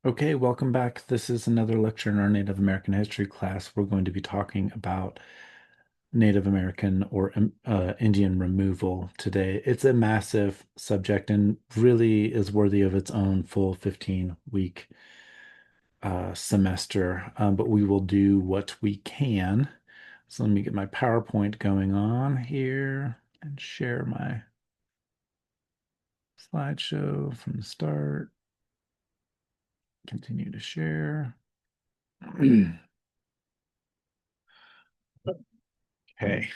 Okay, welcome back. This is another lecture in our Native American history class. We're going to be talking about Native American or Indian removal today. It's a massive subject and really is worthy of its own full 15-week semester, but we will do what we can. So let me get my PowerPoint going on here and share my slideshow from the start. Continue to share. Okay.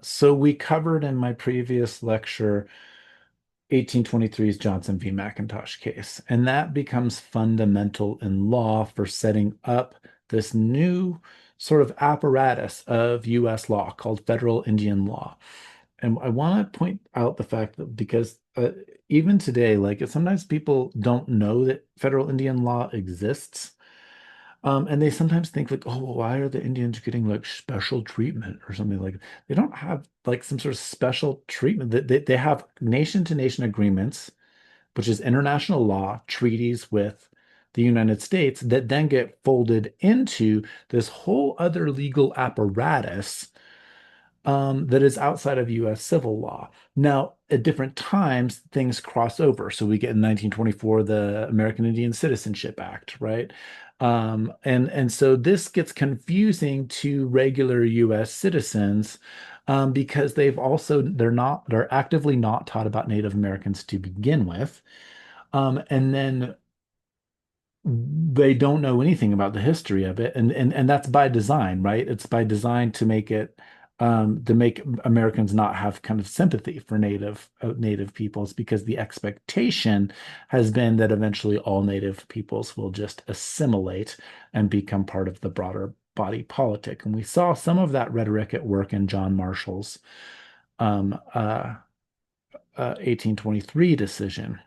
So we covered in my previous lecture 1823's Johnson v. McIntosh case, and that becomes fundamental in law for setting up this new sort of apparatus of US law called federal Indian law. And I want to point out the fact that because even today, like sometimes people don't know that federal Indian law exists. And they sometimes think like, oh, well, why are the Indians getting like special treatment or something like that? They don't have like some sort of special treatment. They have nation to nation agreements, which is international law, treaties with the United States that then get folded into this whole other legal apparatus that is outside of US civil law. Now, at different times, things cross over. So we get in 1924 the American Indian Citizenship Act, right? And so this gets confusing to regular US citizens because they're actively not taught about Native Americans to begin with. And then they don't know anything about the history of it, and that's by design, right? It's by design to make it to make Americans not have kind of sympathy for native peoples because the expectation has been that eventually all native peoples will just assimilate and become part of the broader body politic. And we saw some of that rhetoric at work in John Marshall's um, uh, 1823 decision.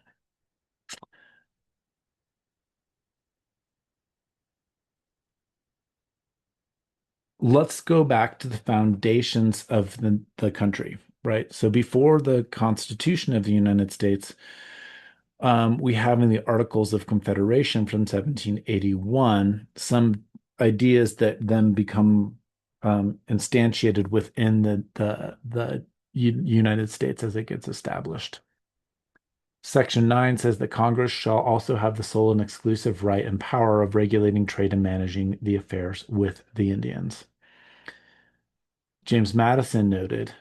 Let's go back to the foundations of the country, right? So before the Constitution of the United States, we have in the Articles of Confederation from 1781 some ideas that then become instantiated within the United States as it gets established. Section 9 says that Congress shall also have the sole and exclusive right and power of regulating trade and managing the affairs with the Indians. James Madison noted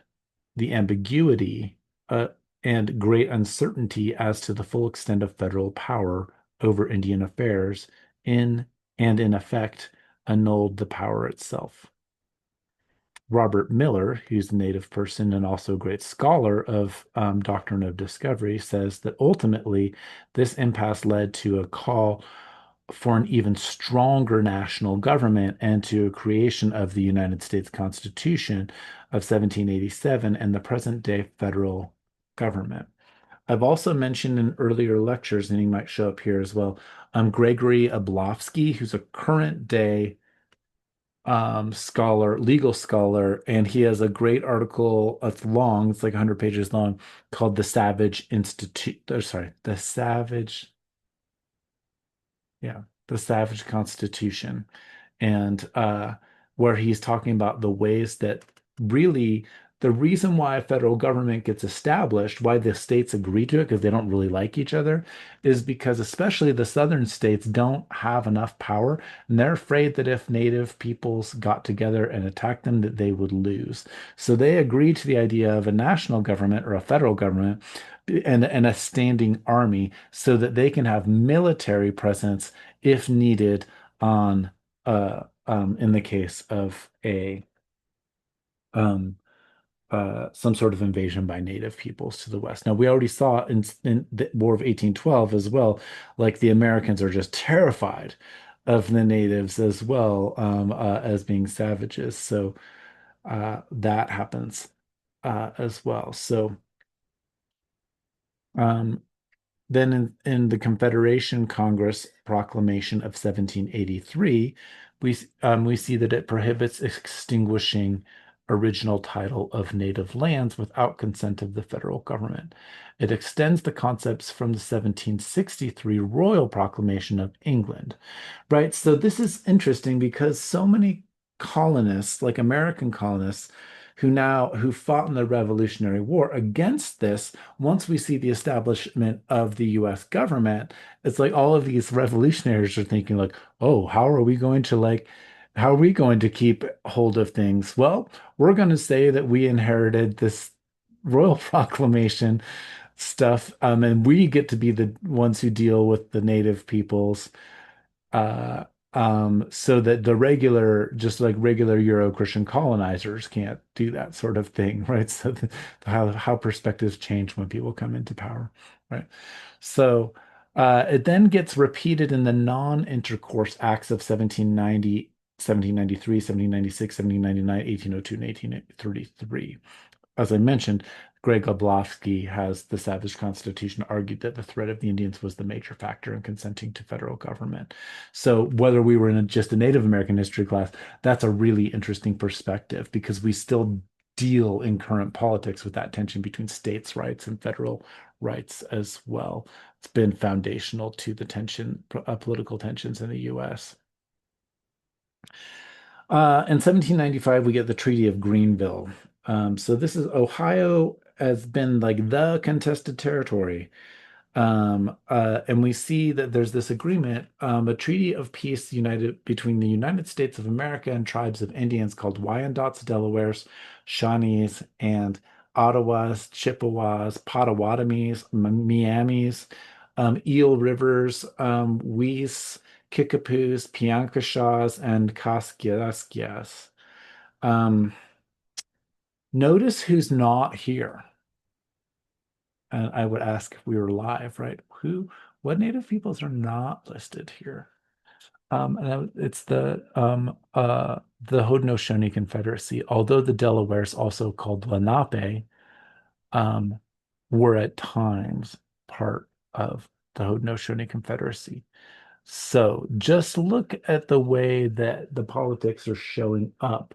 the ambiguity uh, and great uncertainty as to the full extent of federal power over Indian affairs in effect annulled the power itself. Robert Miller, who's a native person and also a great scholar of doctrine of discovery, says that ultimately this impasse led to a call for an even stronger national government and to a creation of the United States Constitution of 1787 and the present day federal government. I've also mentioned in earlier lectures, and he might show up here as well, Gregory Oblofsky, who's a current day legal scholar, and he has a great article. It's long, it's like 100 pages long, called The Savage Institute. Sorry, The Savage, yeah, The Savage Constitution. And where he's talking about the ways that really the reason why a federal government gets established, why the states agree to it, because they don't really like each other, is because especially the southern states don't have enough power, and they're afraid that if native peoples got together and attacked them, that they would lose. So they agree to the idea of a national government or a federal government and a standing army so that they can have military presence if needed on in the case of a some sort of invasion by native peoples to the west. Now, we already saw in the War of 1812 as well, like the Americans are just terrified of the natives as well as being savages. So that happens as well. So um, then in the Confederation Congress Proclamation of 1783, we see that it prohibits extinguishing original title of native lands without consent of the federal government. It extends the concepts from the 1763 Royal Proclamation of England, right? So this is interesting because so many colonists, like American colonists, who fought in the Revolutionary War against this, once we see the establishment of the US government, it's like all of these revolutionaries are thinking like, oh, how are we going to keep hold of things? Well, we're going to say that we inherited this royal proclamation stuff, and we get to be the ones who deal with the native peoples, uh, so that the just like regular Euro-Christian colonizers can't do that sort of thing, right? So how perspectives change when people come into power, right? So it then gets repeated in the non-intercourse acts of 1790, 1793, 1796, 1799, 1802, and 1833. As I mentioned, Greg Oblofsky has The Savage Constitution argued that the threat of the Indians was the major factor in consenting to federal government. So whether we were in just a Native American history class, that's a really interesting perspective because we still deal in current politics with that tension between states' rights and federal rights as well. It's been foundational to the political tensions in the U.S. In 1795, we get the Treaty of Greenville. So this is Ohio has been like the contested territory. And we see that there's this agreement, a treaty of peace united between the United States of America and tribes of Indians called Wyandots, Delawares, Shawnees, and Ottawas, Chippewas, Potawatomis, Miamis, Eel Rivers, Weiss, Kickapoos, Piankashaws, and Kaskiaskias. Um, Notice who's not here. And I would ask if we were live, right? What native peoples are not listed here? It's the Haudenosaunee Confederacy, although the Delawares, also called Lenape, um, were at times part of the Haudenosaunee Confederacy. So just look at the way that the politics are showing up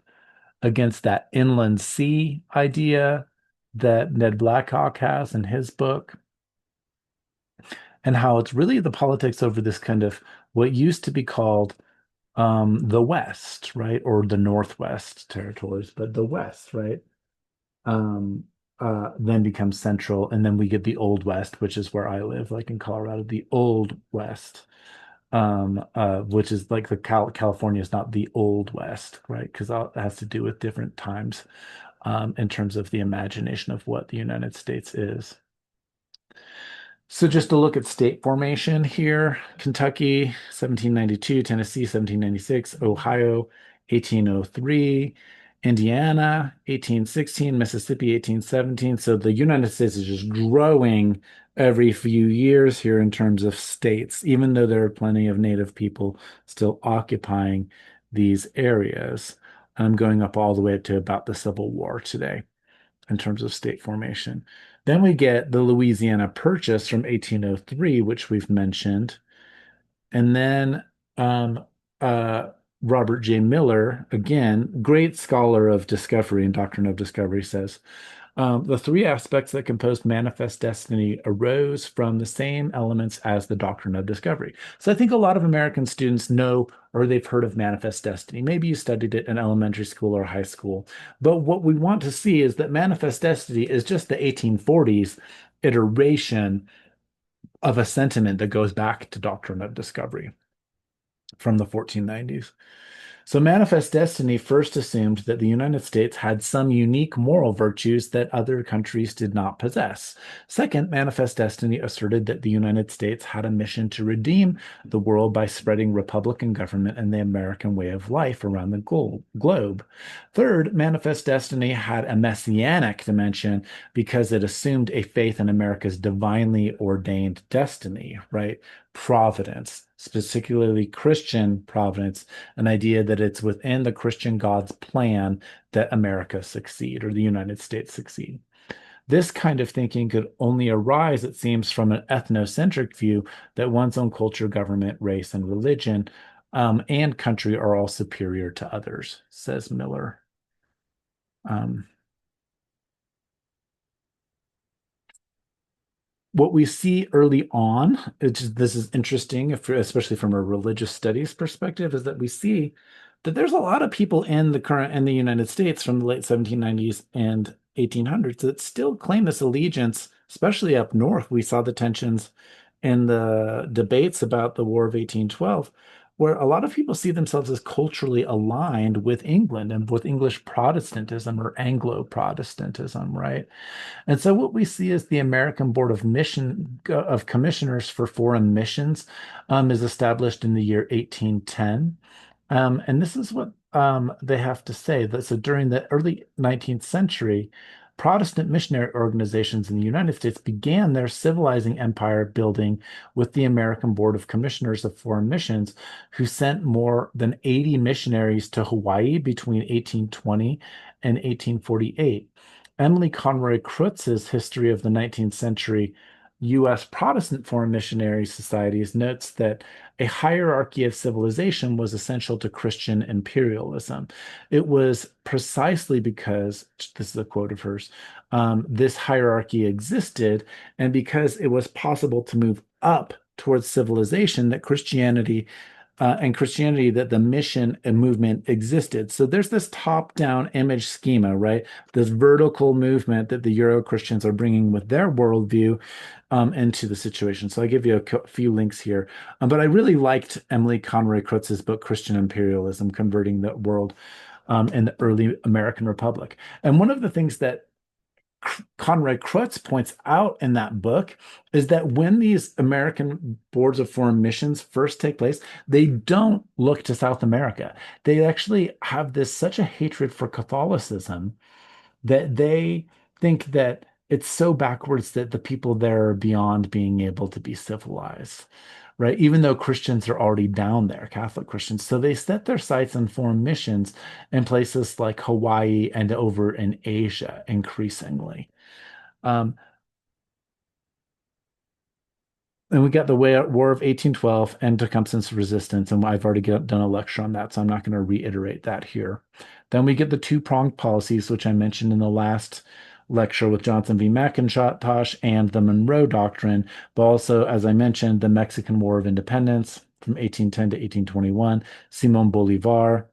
against that inland sea idea that Ned Blackhawk has in his book, and how it's really the politics over this kind of what used to be called the West, right? Or the Northwest territories, but the West, right? Um, then becomes Central, and then we get the Old West, which is where I live, like in Colorado, the Old West, which is like California is not the Old West, right? Because it has to do with different times, in terms of the imagination of what the United States is. So just to look at state formation here, Kentucky, 1792, Tennessee, 1796, Ohio, 1803, Indiana, 1816, Mississippi, 1817. So the United States is just growing every few years here in terms of states, even though there are plenty of native people still occupying these areas. I'm going up all the way up to about the Civil War today in terms of state formation. Then we get the Louisiana Purchase from 1803, which we've mentioned. And then um, uh, Robert J. Miller, again, great scholar of discovery and doctrine of discovery, says the three aspects that compose manifest destiny arose from the same elements as the doctrine of discovery. So I think a lot of American students know or they've heard of manifest destiny. Maybe you studied it in elementary school or high school. But what we want to see is that manifest destiny is just the 1840s iteration of a sentiment that goes back to doctrine of discovery from the 1490s. So, Manifest Destiny first assumed that the United States had some unique moral virtues that other countries did not possess. Second, Manifest Destiny asserted that the United States had a mission to redeem the world by spreading Republican government and the American way of life around the globe. Third, Manifest Destiny had a messianic dimension because it assumed a faith in America's divinely ordained destiny, right? Providence, particularly Christian providence, an idea that it's within the Christian God's plan that America succeed or the United States succeed. This kind of thinking could only arise, it seems, from an ethnocentric view that one's own culture, government, race, and religion and country are all superior to others, says Miller. Um, what we see early on, this is interesting, especially from a religious studies perspective, is that we see that there's a lot of people in the United States from the late 1790s and 1800s that still claim this allegiance, especially up north. We saw the tensions in the debates about the War of 1812, where a lot of people see themselves as culturally aligned with England and with English Protestantism or Anglo-Protestantism, right? And so what we see is the American Board of Commissioners for Foreign Missions is established in the year 1810. And this is what they have to say. That so during the early 19th century, Protestant missionary organizations in the United States began their civilizing empire building with the American Board of Commissioners of Foreign Missions, who sent more than 80 missionaries to Hawaii between 1820 and 1848. Emily Conroy Crutz's History of the 19th Century U.S. Protestant Foreign Missionary Societies notes that a hierarchy of civilization was essential to Christian imperialism. It was precisely because, this is a quote of hers, this hierarchy existed, and because it was possible to move up towards civilization, that Christianity, that the mission and movement existed. So there's this top-down image schema, right? This vertical movement that the Euro-Christians are bringing with their worldview into the situation. So I give you a few links here. But I really liked Emily Conroy Crutz's book, Christian Imperialism, Converting the World in the Early American Republic. And one of the things that Conrad Krutz points out in that book is that when these American boards of foreign missions first take place, they don't look to South America. They actually have this such a hatred for Catholicism that they think that it's so backwards that the people there are beyond being able to be civilized, right? Even though Christians are already down there, Catholic Christians. So they set their sights on foreign missions in places like Hawaii and over in Asia increasingly. Um, and we got the War of 1812 and Tecumseh's resistance, and I've already done a lecture on that, so I'm not going to reiterate that here. Then we get the two-pronged policies, which I mentioned in the last lecture with Johnson v. McIntosh and the Monroe Doctrine, but also, as I mentioned, the Mexican War of Independence from 1810 to 1821, Simon Bolivar,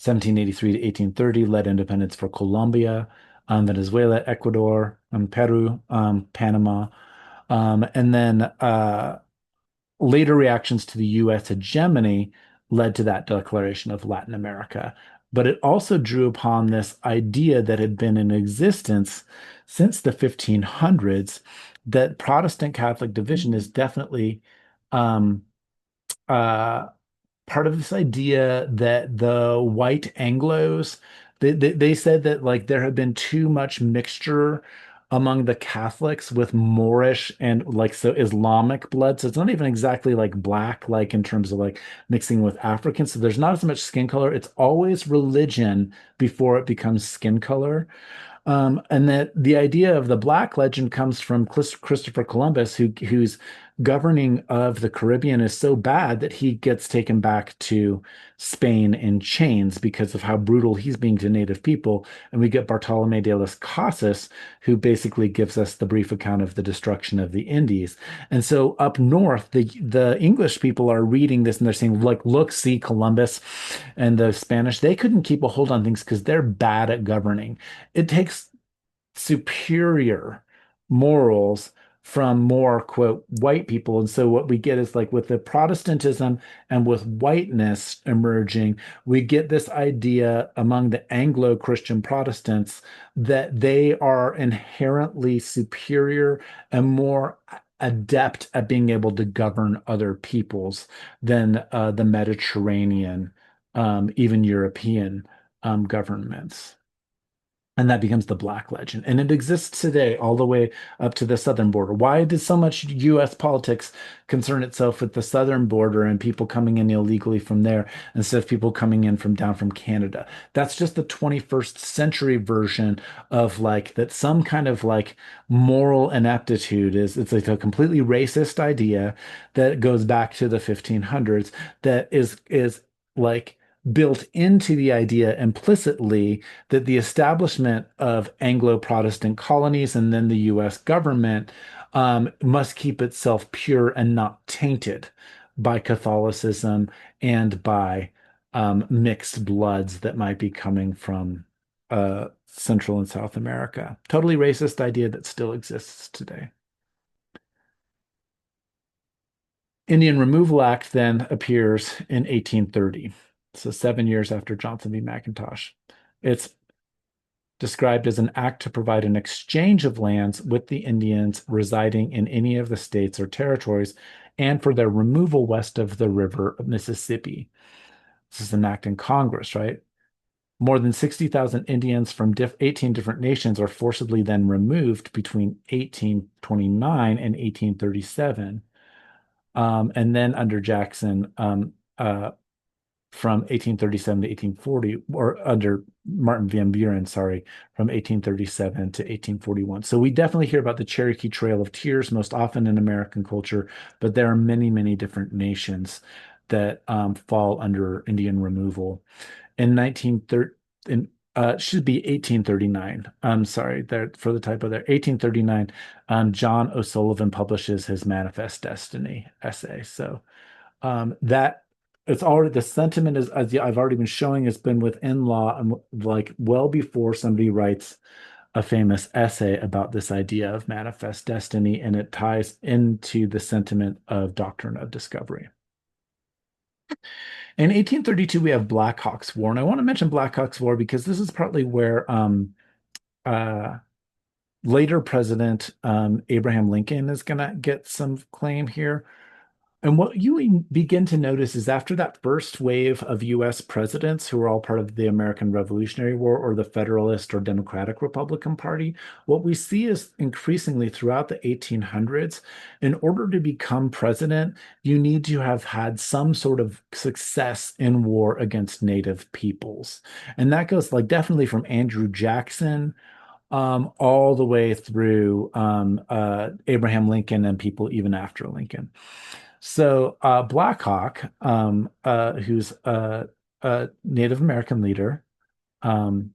1783 to 1830, led independence for Colombia, Venezuela, Ecuador, Peru, Panama. And then later reactions to the US hegemony led to that declaration of Latin America. But it also drew upon this idea that had been in existence since the 1500s that Protestant Catholic division is definitely um, uh, part of this idea that the white Anglos, they said that like there had been too much mixture among the Catholics with Moorish and like so Islamic blood. So it's not even exactly like black, like in terms of like mixing with Africans. So there's not as much skin color. It's always religion before it becomes skin color. And that the idea of the Black Legend comes from Christopher Columbus, whose governing of the Caribbean is so bad that he gets taken back to Spain in chains because of how brutal he's being to native people. And we get Bartolome de las Casas, who basically gives us the brief account of the destruction of the Indies. And so up north, the English people are reading this and they're saying, like, look, see Columbus, and the Spanish, they couldn't keep a hold on things because they're bad at governing. It takes superior morals from more, quote, white people. And so what we get is like with the Protestantism and with whiteness emerging, we get this idea among the Anglo-Christian Protestants that they are inherently superior and more adept at being able to govern other peoples than the Mediterranean, even European governments. And that becomes the Black Legend. And it exists today all the way up to the southern border. Why does so much US politics concern itself with the southern border and people coming in illegally from there instead of people coming in from down from Canada? That's just the 21st century version of like that some kind of like moral ineptitude is it's like a completely racist idea that goes back to the 1500s that is like built into the idea implicitly that the establishment of Anglo-Protestant colonies and then the US government must keep itself pure and not tainted by Catholicism and by mixed bloods that might be coming from Central and South America. Totally racist idea that still exists today. Indian Removal Act then appears in 1830, so 7 years after Johnson v. McIntosh. It's described as an act to provide an exchange of lands with the Indians residing in any of the states or territories and for their removal west of the river of Mississippi. This is an act in Congress, right? More than 60,000 Indians from 18 different nations are forcibly then removed between 1829 and 1837. And then under Jackson, from 1837 to 1840, or under Martin Van Buren, sorry, from 1837 to 1841. So we definitely hear about the Cherokee Trail of Tears most often in American culture, but there are many, many different nations that fall under Indian removal. In 1930, should be 1839. I'm sorry, there for the typo there. 1839, John O'Sullivan publishes his Manifest Destiny essay. So that it's already the sentiment is as I've already been showing has been within law and like well before somebody writes a famous essay about this idea of manifest destiny, and it ties into the sentiment of doctrine of discovery. In 1832, we have Black Hawk's War, and I want to mention Black Hawk's War because this is partly where uh, later President Abraham Lincoln is going to get some claim here. And what you begin to notice is after that first wave of US presidents who were all part of the American Revolutionary War or the Federalist or Democratic Republican Party, what we see is increasingly throughout the 1800s, in order to become president, you need to have had some sort of success in war against Native peoples. And that goes like definitely from Andrew Jackson all the way through Abraham Lincoln and people even after Lincoln. So Black Hawk, who's a Native American leader, um,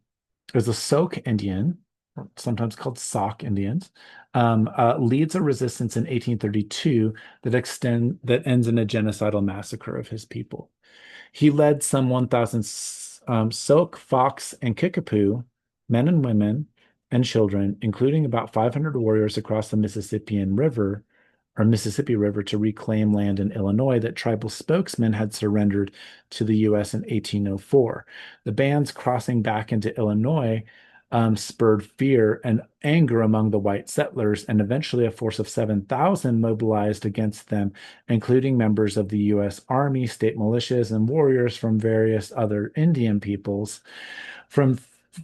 is a Sauk Indian, or sometimes called Sauk Indians, leads a resistance in 1832 that ends in a genocidal massacre of his people. He led some 1,000 Sauk, Fox, and Kickapoo, men and women, and children, including about 500 warriors across the Mississippi River to reclaim land in Illinois that tribal spokesmen had surrendered to the U.S. in 1804. The band's crossing back into Illinois spurred fear and anger among the white settlers, and eventually a force of 7,000 mobilized against them, including members of the U.S. Army, state militias, and warriors from various other Indian peoples. From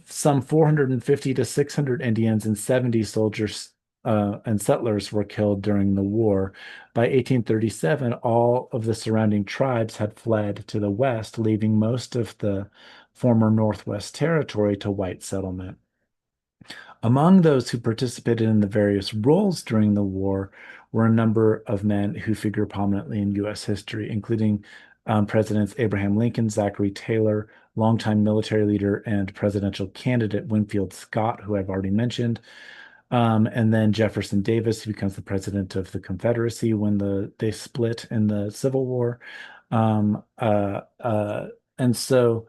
some 450 to 600 Indians and 70 soldiers and settlers were killed during the war. By 1837, all of the surrounding tribes had fled to the west, leaving most of the former Northwest Territory to white settlement. Among those who participated in the various roles during the war were a number of men who figure prominently in U.S. history, including Presidents Abraham Lincoln, Zachary Taylor, longtime military leader and presidential candidate Winfield Scott, who I've already mentioned, and then Jefferson Davis, who becomes the president of the Confederacy when they split in the Civil War. And so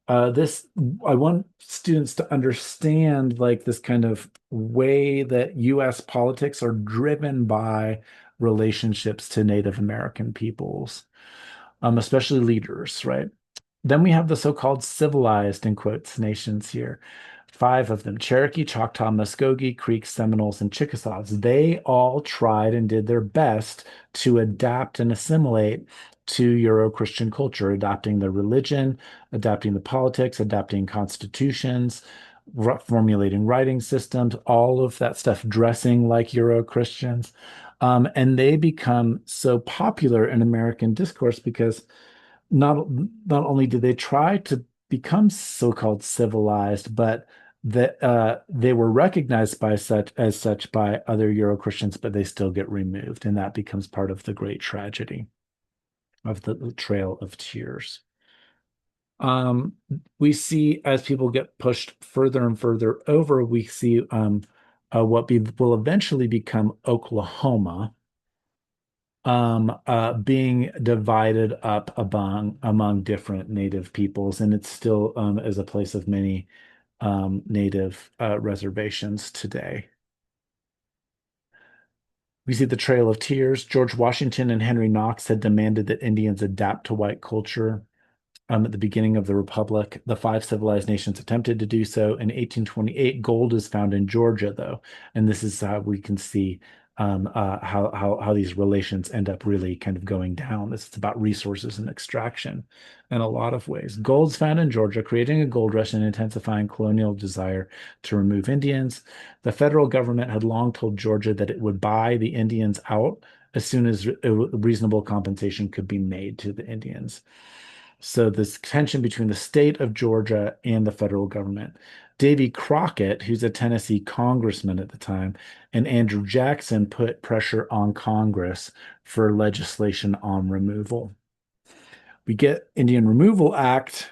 this I want students to understand like this kind of way that US politics are driven by relationships to Native American peoples, especially leaders, right? Then we have the so-called civilized, in quotes, nations here. Five of them: Cherokee, Choctaw, Muskogee, Creek, Seminoles, and Chickasaws. They all tried and did their best to adapt and assimilate to Euro-Christian culture, adapting the religion, adapting the politics, adapting constitutions, formulating writing systems, all of that stuff, dressing like Euro-Christians. And they become so popular in American discourse because not not only did they try to become so-called civilized, but that they were recognized by such by other Euro-Christians, but they still get removed, and that becomes part of the great tragedy of the Trail of Tears. Um, we see as people get pushed further and further over, we see will eventually become Oklahoma being divided up among different native peoples, and it still is a place of many native reservations today. We see the Trail of Tears. George Washington and Henry Knox had demanded that Indians adapt to white culture. At the beginning of the Republic. The five civilized nations attempted to do so. In 1828, gold is found in Georgia, though, and this is how we can see how these relations end up really kind of going down. This is about resources and extraction in a lot of ways. Gold's found in Georgia, creating a gold rush and intensifying colonial desire to remove Indians. The federal government had long told Georgia that it would buy the Indians out as soon as reasonable compensation could be made to the Indians. So this tension between the state of Georgia and the federal government. Davy Crockett, who's a Tennessee congressman at the time, and Andrew Jackson put pressure on Congress for legislation on removal. We get Indian Removal Act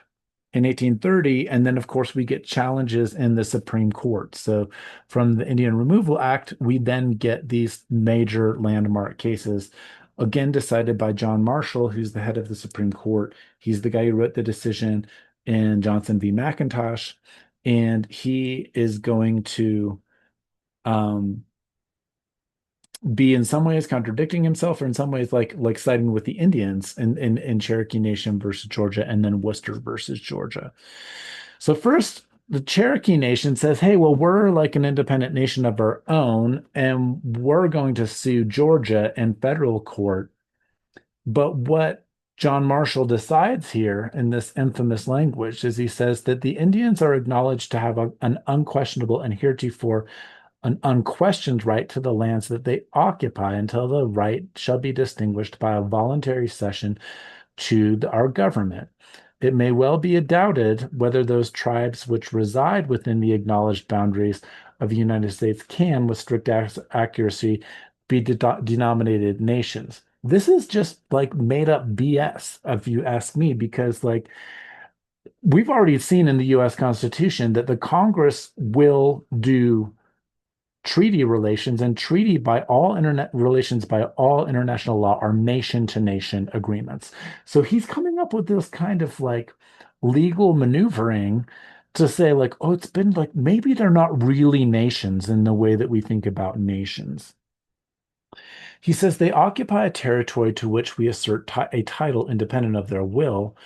in 1830, and then of course we get challenges in the Supreme Court. So from the Indian Removal Act, we then get these major landmark cases, again decided by John Marshall, who's the head of the Supreme Court. He's the guy who wrote the decision in Johnson v. McIntosh, and he is going to um, be in some ways contradicting himself, or in some ways like siding with the Indians in Cherokee Nation versus Georgia, and then Worcester versus Georgia. So first, the Cherokee Nation says, "Hey, well, we're like an independent nation of our own, and we're going to sue Georgia in federal court." But what John Marshall decides here in this infamous language is he says that the Indians are acknowledged to have an unquestionable and heretofore an unquestioned right to the lands that they occupy until the right shall be distinguished by a voluntary cession to our government. It may well be doubted whether those tribes which reside within the acknowledged boundaries of the United States can, with strict accuracy, be denominated nations. This is just like made up BS, if you ask me, because like we've already seen in the US Constitution that the Congress will do treaty relations, and treaty by all internet relations by all international law are nation to nation agreements. So he's coming up with this kind of like legal maneuvering to say like, oh, it's been like maybe they're not really nations in the way that we think about nations. He says they occupy a territory to which we assert a title independent of their will,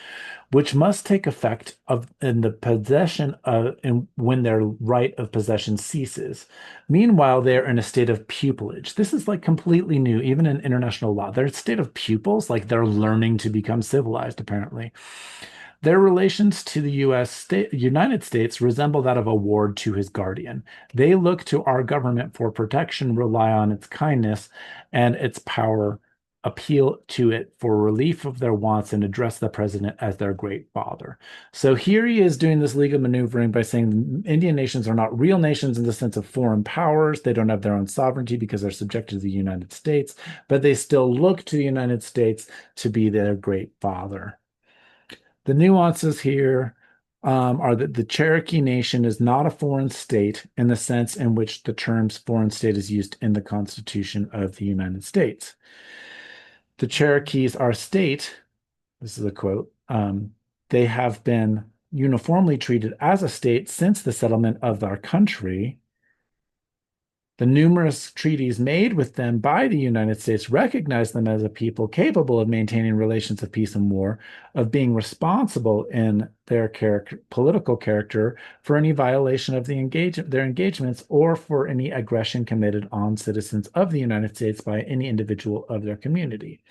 which must take effect in the possession of and when their right of possession ceases. Meanwhile, they're in a state of pupillage. This is like completely new, even in international law. They're in a state of pupils, like they're learning to become civilized, apparently. Their relations to the United States resemble that of a ward to his guardian. They look to our government for protection, rely on its kindness and its power, appeal to it for relief of their wants, and address the president as their great father. So here he is doing this legal maneuvering by saying Indian nations are not real nations in the sense of foreign powers. They don't have their own sovereignty because they're subject to the United States, but they still look to the United States to be their great father. The nuances here are that the Cherokee Nation is not a foreign state in the sense in which the terms foreign state is used in the Constitution of the United States. The Cherokees are a state, this is a quote, they have been uniformly treated as a state since the settlement of our country. The numerous treaties made with them by the United States recognize them as a people capable of maintaining relations of peace and war, of being responsible in their political character for any violation of their engagements, or for any aggression committed on citizens of the United States by any individual of their community.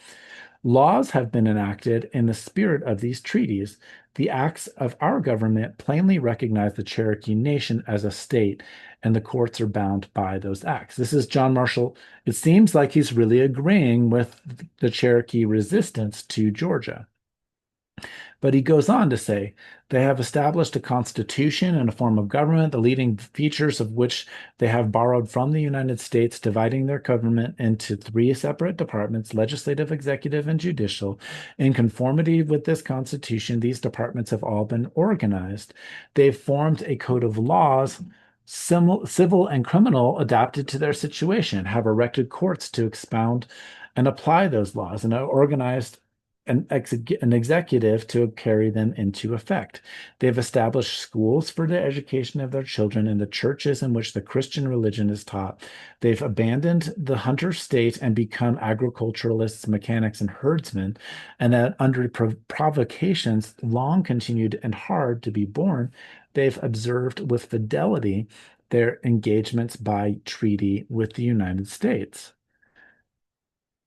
Laws have been enacted in the spirit of these treaties. The acts of our government plainly recognize the Cherokee Nation as a state, and the courts are bound by those acts. This is John Marshall. It seems like he's really agreeing with the Cherokee resistance to Georgia. But he goes on to say, they have established a constitution and a form of government, the leading features of which they have borrowed from the United States, dividing their government into three separate departments, legislative, executive, and judicial. In conformity with this constitution, these departments have all been organized. They've formed a code of laws, civil and criminal, adapted to their situation, have erected courts to expound and apply those laws, and are organized an executive to carry them into effect. They've established schools for the education of their children and the churches in which the Christian religion is taught. They've abandoned the hunter state and become agriculturalists, mechanics, and herdsmen, and that under provocations long continued and hard to be borne, they've observed with fidelity their engagements by treaty with the United States.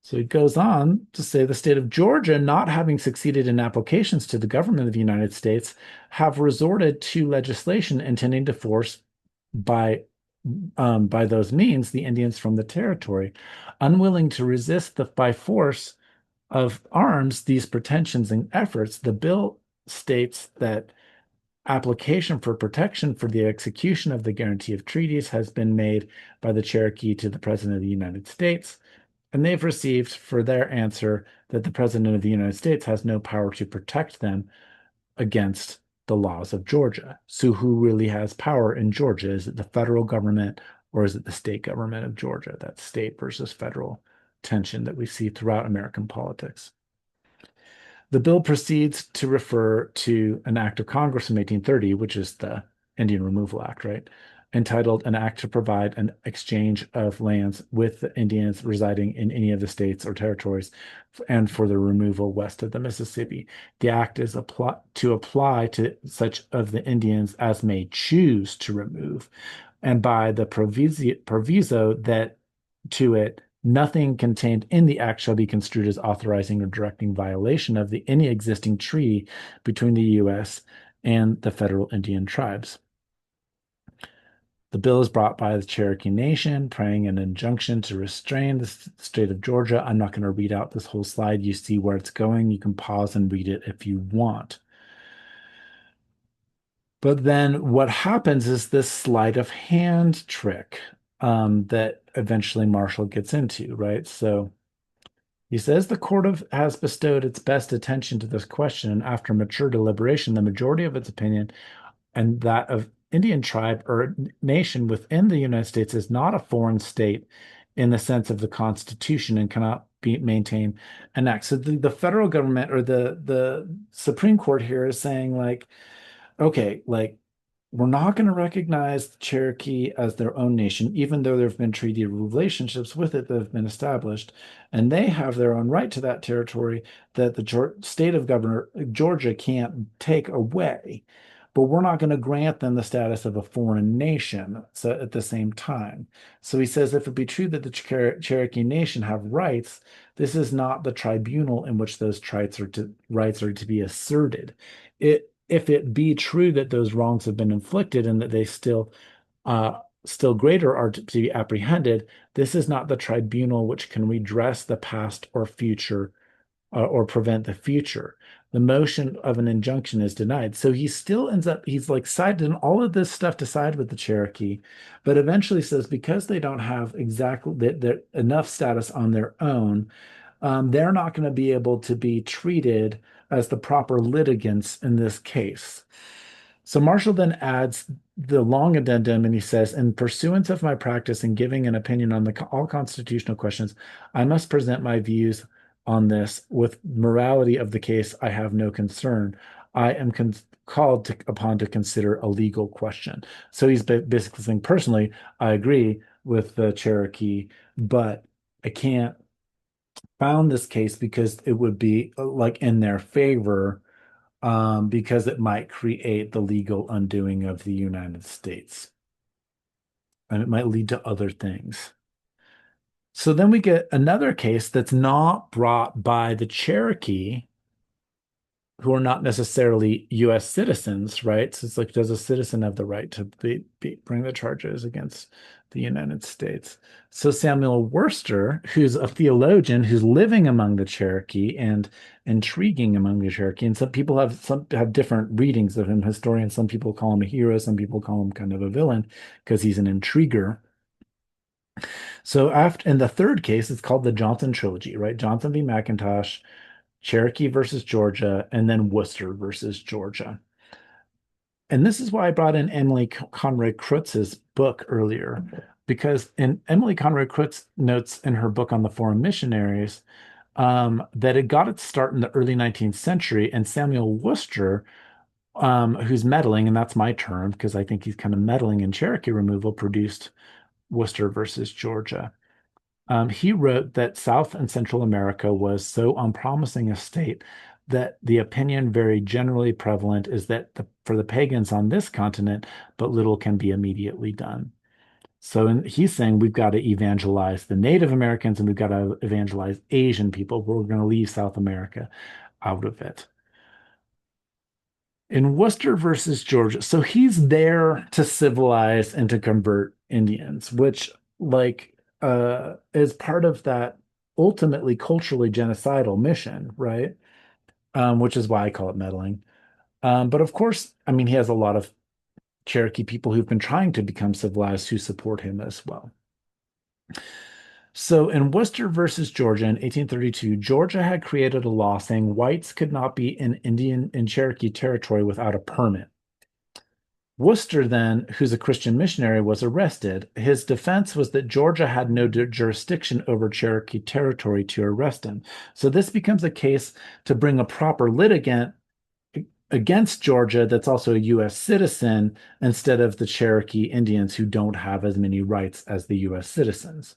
So he goes on to say the state of Georgia, not having succeeded in applications to the government of the United States, have resorted to legislation intending to force by by those means the Indians from the territory. Unwilling to resist by force of arms these pretensions and efforts, the bill states that application for protection for the execution of the guarantee of treaties has been made by the Cherokee to the President of the United States, and they've received for their answer that the President of the United States has no power to protect them against the laws of Georgia. So who really has power in Georgia? Is it the federal government or is it the state government of Georgia? That state versus federal tension that we see throughout American politics. The bill proceeds to refer to an act of Congress from 1830, which is the Indian Removal Act, right? Entitled An Act to Provide an Exchange of Lands with the Indians residing in any of the states or territories and for the removal west of the Mississippi. The act is to apply to such of the Indians as may choose to remove, and by the proviso that to it nothing contained in the act shall be construed as authorizing or directing violation of any existing treaty between the U.S. and the federal Indian tribes. The bill is brought by the Cherokee Nation, praying an injunction to restrain the state of Georgia. I'm not going to read out this whole slide. You see where it's going. You can pause and read it if you want. But then what happens is this sleight of hand trick that eventually Marshall gets into, right? So he says the has bestowed its best attention to this question, and after mature deliberation, the majority of its opinion and that of Indian tribe or nation within the United States is not a foreign state in the sense of the Constitution and cannot be maintain an act. So the federal government or the Supreme Court here is saying like, okay, like we're not going to recognize the Cherokee as their own nation, even though there have been treaty relationships with it that have been established, and they have their own right to that territory that the state of governor Georgia can't take away. But we're not going to grant them the status of a foreign nation so at the same time. So he says if it be true that the Cherokee Nation have rights, this is not the tribunal in which those rights are to be asserted. If it be true that those wrongs have been inflicted and that they still greater are to be apprehended, this is not the tribunal which can redress the past or future or prevent the future. The motion of an injunction is denied. So he still ends up, he's like sided in all of this stuff to side with the Cherokee, but eventually says because they don't have exactly enough status on their own, they're not going to be able to be treated as the proper litigants in this case. So Marshall then adds the long addendum and he says, in pursuance of my practice in giving an opinion on all constitutional questions, I must present my views on this. With morality of the case, I have no concern. I am upon to consider a legal question. So he's basically saying, personally, I agree with the Cherokee, but I can't found this case because it would be like in their favor, because it might create the legal undoing of the United States and it might lead to other things. So then we get another case that's not brought by the Cherokee, who are not necessarily U.S. citizens, right? So it's like, does a citizen have the right to bring the charges against the United States. So Samuel Worcester, who's a theologian who's living among the Cherokee and intriguing among the Cherokee, and some have different readings of him. Historians, some people call him a hero, some people call him kind of a villain because he's an intriguer. So after in the third case, it's called the Johnson Trilogy, right? Johnson v. McIntosh, Cherokee versus Georgia, and then Worcester versus Georgia. And this is why I brought in Emily Conroy Krutz's book earlier, because in Emily Conroy Krutz notes in her book on the foreign missionaries that it got its start in the early 19th century, and Samuel Worcester, who's meddling, and that's my term because I think he's kind of meddling in Cherokee removal, produced Worcester versus Georgia. He wrote that South and Central America was so unpromising a state that the opinion very generally prevalent is that for the pagans on this continent, but little can be immediately done. He's saying we've got to evangelize the Native Americans and we've got to evangelize Asian people. We're going to leave South America out of it. In Worcester versus Georgia, so he's there to civilize and to convert Indians, which is part of that ultimately culturally genocidal mission, right? Which is why I call it meddling. But of course, I mean, he has a lot of Cherokee people who've been trying to become civilized who support him as well. So in Worcester versus Georgia in 1832, Georgia had created a law saying whites could not be in Indian and Cherokee territory without a permit. Worcester, then, who's a Christian missionary, was arrested. His defense was that Georgia had no jurisdiction over Cherokee territory to arrest him. So this becomes a case to bring a proper litigant against Georgia that's also a U.S. citizen instead of the Cherokee Indians who don't have as many rights as the U.S. citizens.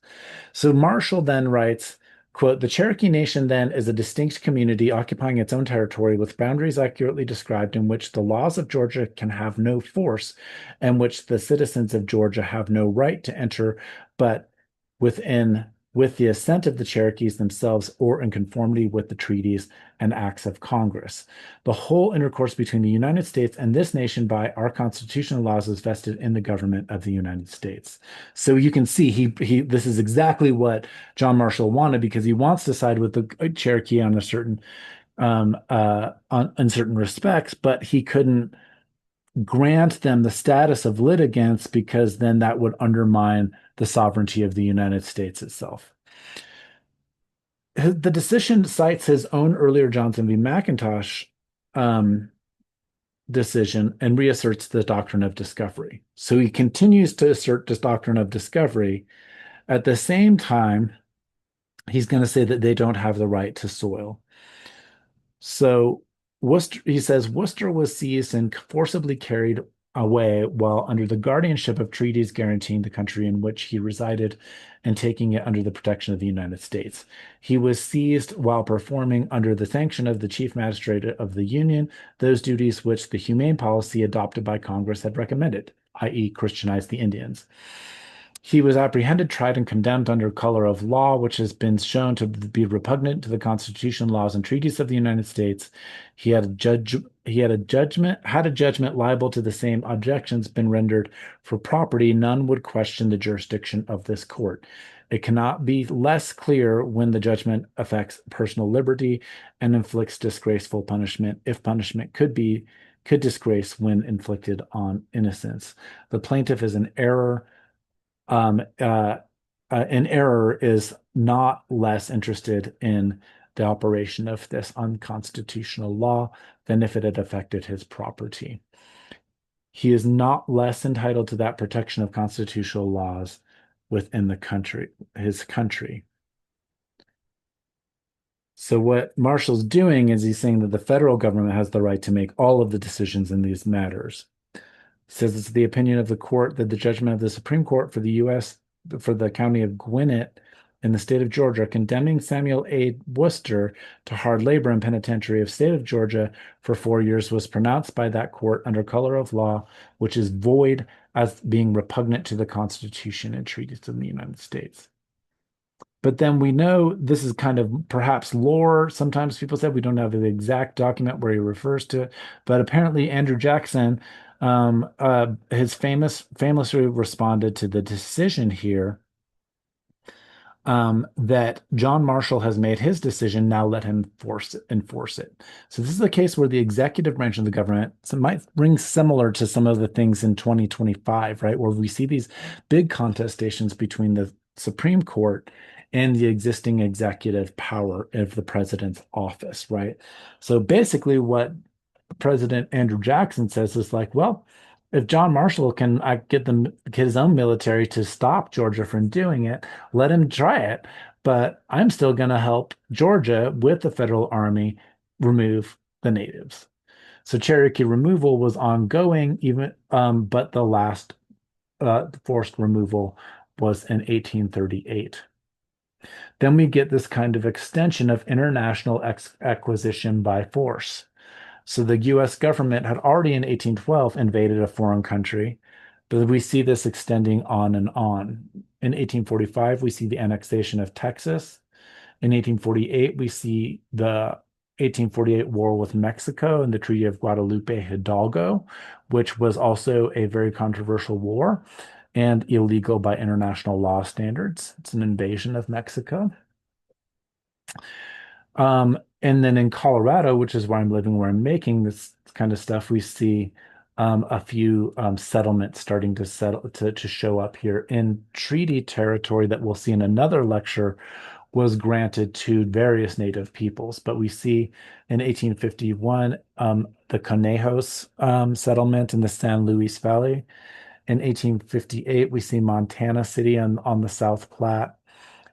So Marshall then writes, quote, the Cherokee Nation then is a distinct community occupying its own territory with boundaries accurately described in which the laws of Georgia can have no force and which the citizens of Georgia have no right to enter, but with the assent of the Cherokees themselves or in conformity with the treaties and acts of Congress. The whole intercourse between the United States and this nation by our constitutional laws is vested in the government of the United States. So you can see this is exactly what John Marshall wanted because he wants to side with the Cherokee on a certain in certain respects, but he couldn't grant them the status of litigants because then that would undermine the sovereignty of the United States itself. The decision cites his own earlier Johnson v. McIntosh decision and reasserts the doctrine of discovery. So he continues to assert this doctrine of discovery. At the same time, he's going to say that they don't have the right to soil. So he says Worcester was seized and forcibly carried away while under the guardianship of treaties guaranteeing the country in which he resided and taking it under the protection of the United States. He was seized while performing under the sanction of the chief magistrate of the Union those duties which the humane policy adopted by Congress had recommended, i.e., Christianize the Indians. He was apprehended, tried, and condemned under color of law, which has been shown to be repugnant to the Constitution, laws, and treaties of the United States. He had a judgment liable to the same objections been rendered for property, none would question the jurisdiction of this court. It cannot be less clear when the judgment affects personal liberty and inflicts disgraceful punishment, if punishment could disgrace when inflicted on innocence. The plaintiff is in error. An error is not less interested in the operation of this unconstitutional law than if it had affected his property. He is not less entitled to that protection of constitutional laws within his country. So what Marshall's doing is he's saying that the federal government has the right to make all of the decisions in these matters. Says it's the opinion of the court that the judgment of the Supreme Court for the U.S. for the county of Gwinnett in the state of Georgia, condemning Samuel A. Worcester to hard labor in penitentiary of state of Georgia for 4 years, was pronounced by that court under color of law, which is void as being repugnant to the Constitution and treaties of the United States. But then we know this is kind of perhaps lore. Sometimes people said we don't have the exact document where he refers to it, but apparently Andrew Jackson His famously responded to the decision here that John Marshall has made his decision. Now let him enforce it. So this is a case where the executive branch of the government, so it might ring similar to some of the things in 2025, right, where we see these big contestations between the Supreme Court and the existing executive power of the president's office, right? So basically, what President Andrew Jackson says is like, well, if John Marshall can get his own military to stop Georgia from doing it, let him try it. But I'm still going to help Georgia with the federal army remove the natives. So Cherokee removal was ongoing, even but the last forced removal was in 1838. Then we get this kind of extension of international acquisition by force. So the US government had already in 1812 invaded a foreign country, but we see this extending on and on. In 1845, we see the annexation of Texas. In 1848, we see the 1848 war with Mexico and the Treaty of Guadalupe Hidalgo, which was also a very controversial war and illegal by international law standards. It's an invasion of Mexico. And then in Colorado, which is where I'm living, where I'm making this kind of stuff, we see a few settlements starting to to show up here in treaty territory that we'll see in another lecture was granted to various native peoples. But we see in 1851 the Conejos settlement in the San Luis Valley. In 1858, we see Montana City on the South Platte.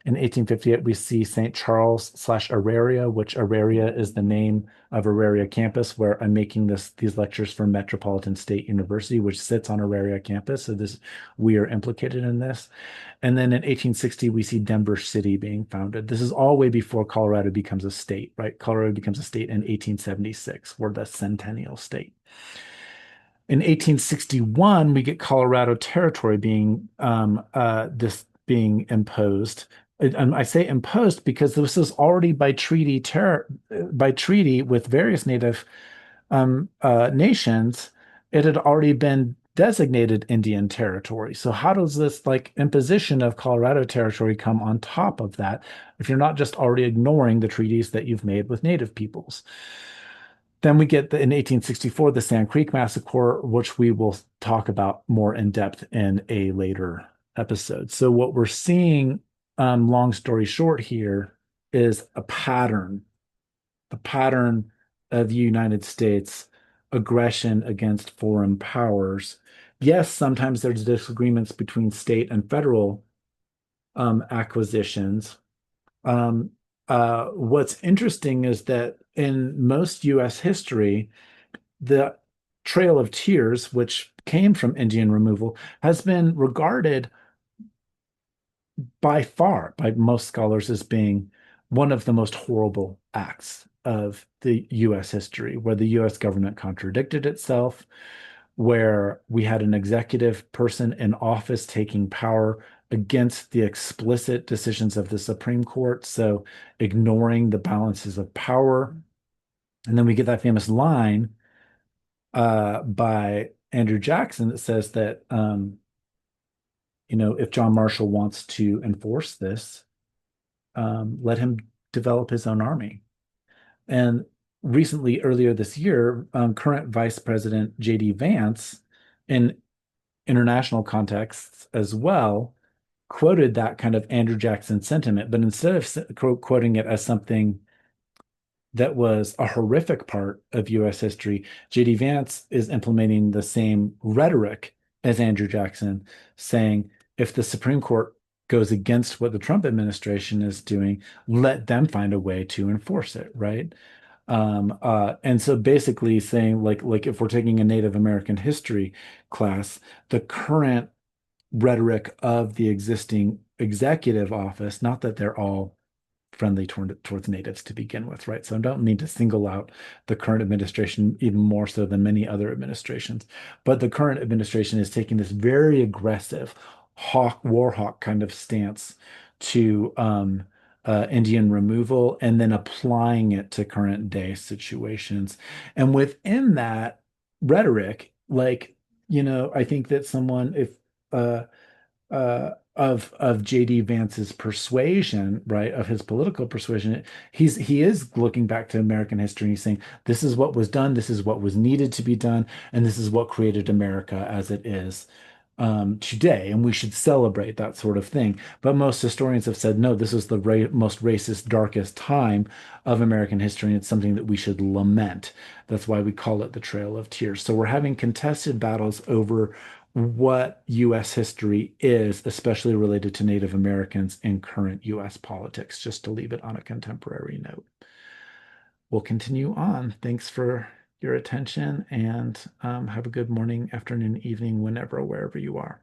In 1858, we see St. Charles slash Auraria, which Auraria is the name of Auraria campus, where I'm making these lectures for Metropolitan State University, which sits on Auraria campus. So we are implicated in this. And then in 1860, we see Denver City being founded. This is all way before Colorado becomes a state, right? Colorado becomes a state in 1876. We're the centennial state. In 1861, we get Colorado Territory being imposed. I say imposed because this is already by treaty with various native nations. It had already been designated Indian territory. So how does this like imposition of Colorado Territory come on top of that if you're not just already ignoring the treaties that you've made with native peoples? Then we get in 1864, the Sand Creek Massacre, which we will talk about more in depth in a later episode. So what we're seeing, long story short here, is the pattern of the United States aggression against foreign powers. Yes, sometimes there's disagreements between state and federal acquisitions, what's interesting is that in most US history, the Trail of Tears, which came from Indian removal, has been regarded by far by most scholars as being one of the most horrible acts of the US history, where the US government contradicted itself, where we had an executive person in office taking power against the explicit decisions of the Supreme Court, so ignoring the balances of power. And then we get that famous line by Andrew Jackson that says that, if John Marshall wants to enforce this, let him develop his own army. And recently, earlier this year, current Vice President J.D. Vance, in international contexts as well, quoted that kind of Andrew Jackson sentiment, but instead of quoting it as something that was a horrific part of US history, J.D. Vance is implementing the same rhetoric as Andrew Jackson, saying if the Supreme Court goes against what the Trump administration is doing, let them find a way to enforce it, right? And so basically saying like if we're taking a Native American history class, the current rhetoric of the existing executive office, not that they're all friendly towards natives to begin with, right? So I don't mean to single out the current administration even more so than many other administrations, but the current administration is taking this very aggressive war hawk kind of stance to Indian removal and then applying it to current day situations. And within that rhetoric Like, I think that someone, if of JD Vance's persuasion, right, of his political persuasion, he is looking back to American history and he's saying this is what was done, this is what was needed to be done, and this is what created America as it is today, and we should celebrate that sort of thing. But most historians have said, no, this is the most racist, darkest time of American history, and it's something that we should lament. That's why we call it the Trail of Tears. So we're having contested battles over what U.S. history is, especially related to Native Americans in current U.S. politics, just to leave it on a contemporary note. We'll continue on. Thanks for your attention and have a good morning, afternoon, evening, whenever, wherever you are.